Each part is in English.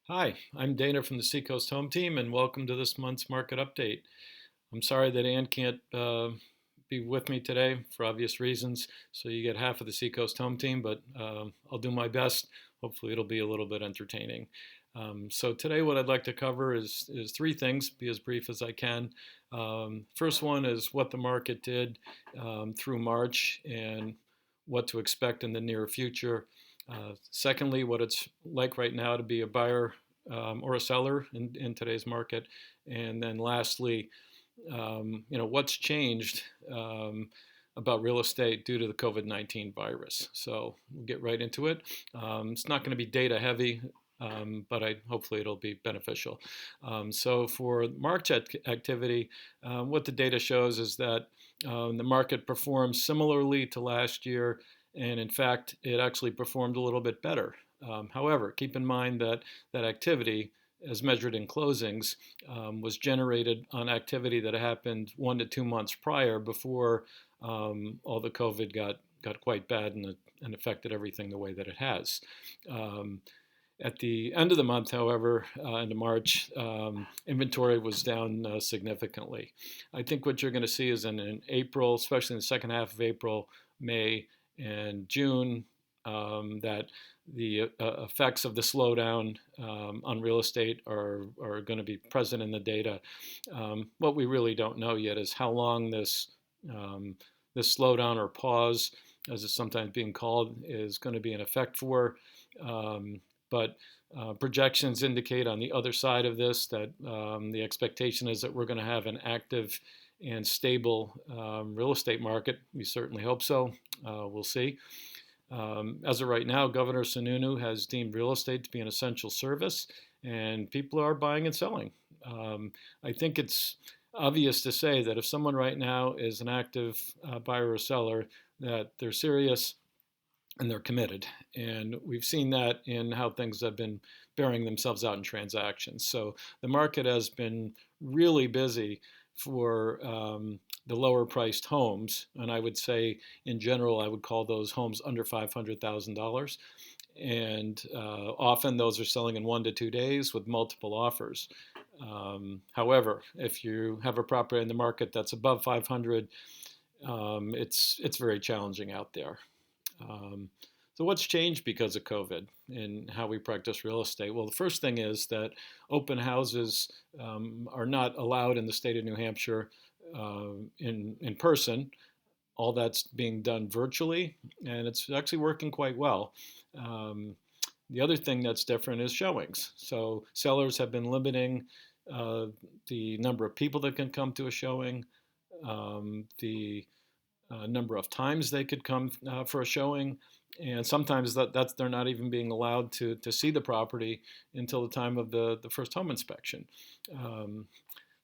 Hi, I'm Dana from the Seacoast Home Team, and welcome to this month's market update. I'm sorry that Ann can't be with me today for obvious reasons, so you get half of the Seacoast Home Team, but I'll do my best. Hopefully, it'll be a little bit entertaining. So today, what I'd like to cover is three things, be as brief as I can. First one is what the market did through March and what to expect in the near future. Secondly, what it's like right now to be a buyer or a seller in today's market. And then lastly, what's changed about real estate due to the COVID-19 virus. So we'll get right into it. It's not going to be data heavy, but hopefully it'll be beneficial. So for March activity, what the data shows is that the market performed similarly to last year, and in fact, it actually performed a little bit better. However, keep in mind that that activity, as measured in closings, was generated on activity that happened 1 to 2 months prior, before all the COVID got quite bad and affected everything the way that it has. At the end of the month, however, into March, inventory was down significantly. I think what you're going to see is in April, especially in the second half of April, May, and June, that the effects of the slowdown on real estate are going to be present in the data. What we really don't know yet is how long this slowdown or pause, as it's sometimes being called, is going to be in effect for. But projections indicate on the other side of this that the expectation is that we're going to have an active and stable real estate market. We certainly hope so. We'll see. As of right now, Governor Sununu has deemed real estate to be an essential service, and people are buying and selling. I think it's obvious to say that if someone right now is an active buyer or seller, that they're serious and they're committed. And we've seen that in how things have been bearing themselves out in transactions. So the market has been really busy for the lower priced homes. And I would say, in general, I would call those homes under $500,000. And often those are selling in 1 to 2 days with multiple offers. However, if you have a property in the market that's above 500, it's very challenging out there. So what's changed because of COVID and how we practice real estate? Well, the first thing is that open houses are not allowed in the state of New Hampshire in person. All that's being done virtually, and it's actually working quite well. The other thing that's different is showings. So sellers have been limiting the number of people that can come to a showing, the number of times they could come for a showing, and sometimes that's they're not even being allowed to see the property until the time of the first home inspection.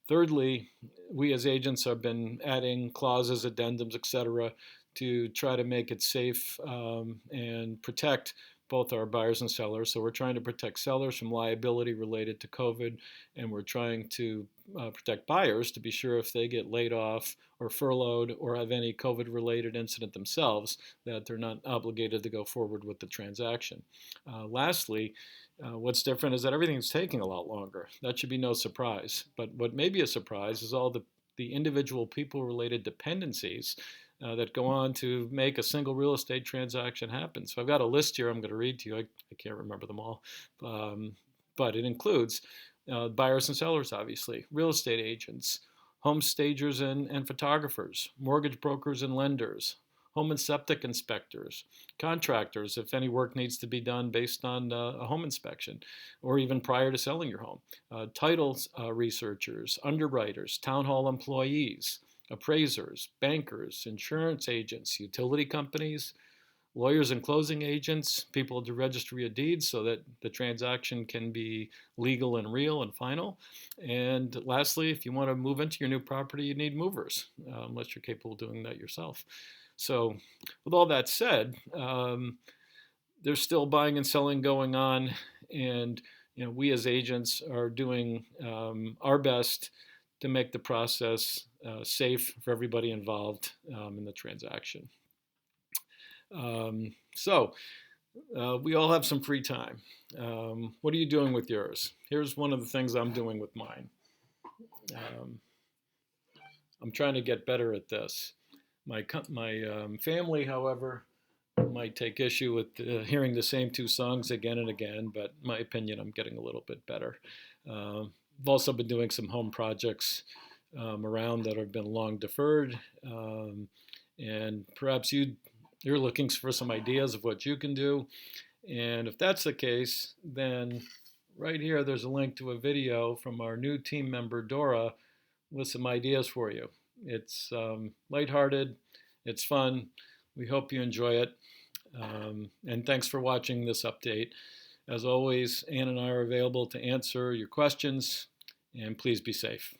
Thirdly, we as agents have been adding clauses, addendums, etc., to try to make it safe and protect both our buyers and sellers. So we're trying to protect sellers from liability related to COVID, and we're trying to protect buyers to be sure if they get laid off or furloughed or have any COVID-related incident themselves, that they're not obligated to go forward with the transaction. Lastly, what's different is that everything's taking a lot longer. That should be no surprise. But what may be a surprise is all the individual people-related dependencies that go on to make a single real estate transaction happen. So I've got a list here I'm going to read to you. I can't remember them all. But it includes buyers and sellers, obviously, real estate agents, home stagers and photographers, mortgage brokers and lenders, home and septic inspectors, contractors, if any work needs to be done based on a home inspection, or even prior to selling your home, title researchers, underwriters, town hall employees, appraisers, bankers, insurance agents, utility companies, lawyers and closing agents, people at the registry of deeds so that the transaction can be legal and real and final. And lastly, if you want to move into your new property, you need movers, unless you're capable of doing that yourself. So with all that said, there's still buying and selling going on, and we as agents are doing our best to make the process safe for everybody involved in the transaction. So We all have some free time. What are you doing with yours? Here's one of the things I'm doing with mine. Um, I'm trying to get better at this. My family, however, might take issue with hearing the same two songs again and again, but in my opinion, I'm getting a little bit better. I've also been doing some home projects around that have been long deferred, and perhaps you're looking for some ideas of what you can do. And if that's the case, then right here there's a link to a video from our new team member Dora with some ideas for you. It's lighthearted, it's fun. We hope you enjoy it. And thanks for watching this update. As always, Ann and I are available to answer your questions, and please be safe.